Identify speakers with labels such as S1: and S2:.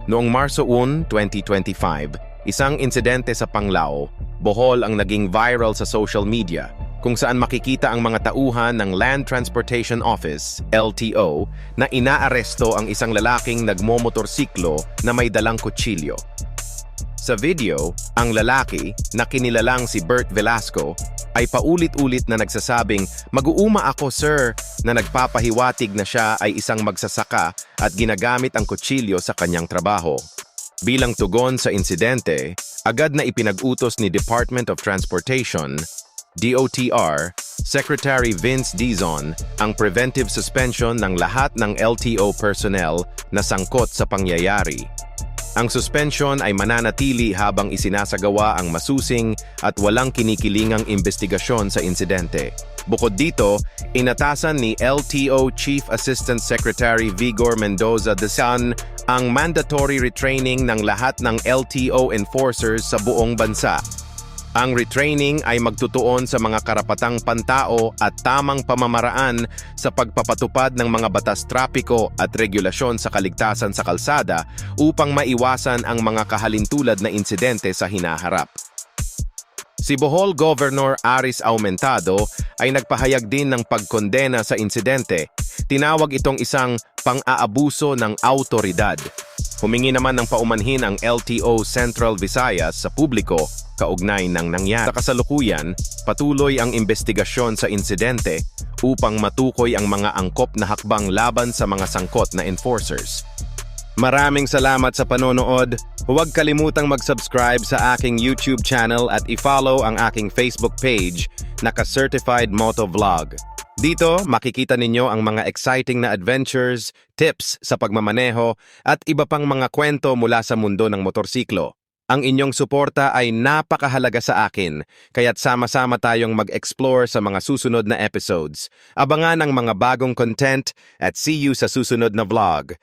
S1: Noong Marso 1, 2025, isang insidente sa Panglao, Bohol ang naging viral sa social media kung saan makikita ang mga tauhan ng Land Transportation Office, LTO, na inaaresto ang isang lalaking nagmomotorsiklo na may dalang kutsilyo. Sa video, ang lalaki na kinilalang si Bert Velasco ay paulit-ulit na nagsasabing, "Mag-uuma ako, sir," na nagpapahiwatig na siya ay isang magsasaka at ginagamit ang kutsilyo sa kanyang trabaho. Bilang tugon sa insidente, agad na ipinag-utos ni Department of Transportation, DOTR, Secretary Vince Dizon ang preventive suspension ng lahat ng LTO personnel na sangkot sa pangyayari. Ang suspension ay mananatili habang isinasagawa ang masusing at walang kinikilingang investigasyon sa insidente. Bukod dito, inatasan ni LTO Chief Assistant Secretary Vigor Mendoza de San ang mandatory retraining ng lahat ng LTO enforcers sa buong bansa. Ang retraining ay magtutuon sa mga karapatang pantao at tamang pamamaraan sa pagpapatupad ng mga batas trapiko at regulasyon sa kaligtasan sa kalsada upang maiwasan ang mga kahalintulad na insidente sa hinaharap. Si Bohol Governor Aris Aumentado ay nagpahayag din ng pagkondena sa insidente. Tinawag itong isang pang-aabuso ng awtoridad. Humingi naman ng paumanhin ang LTO Central Visayas sa publiko kaugnay ng nangyari. Sa kasalukuyan, patuloy ang investigasyon sa insidente upang matukoy ang mga angkop na hakbang laban sa mga sangkot na enforcers. Maraming salamat sa panonood. Huwag kalimutang mag-subscribe sa aking YouTube channel at i-follow ang aking Facebook page na Ka-Certified Motovlog. Dito, makikita ninyo ang mga exciting na adventures, tips sa pagmamaneho at iba pang mga kwento mula sa mundo ng motorsiklo. Ang inyong suporta ay napakahalaga sa akin, kaya't sama-sama tayong mag-explore sa mga susunod na episodes. Abangan ang mga bagong content at see you sa susunod na vlog.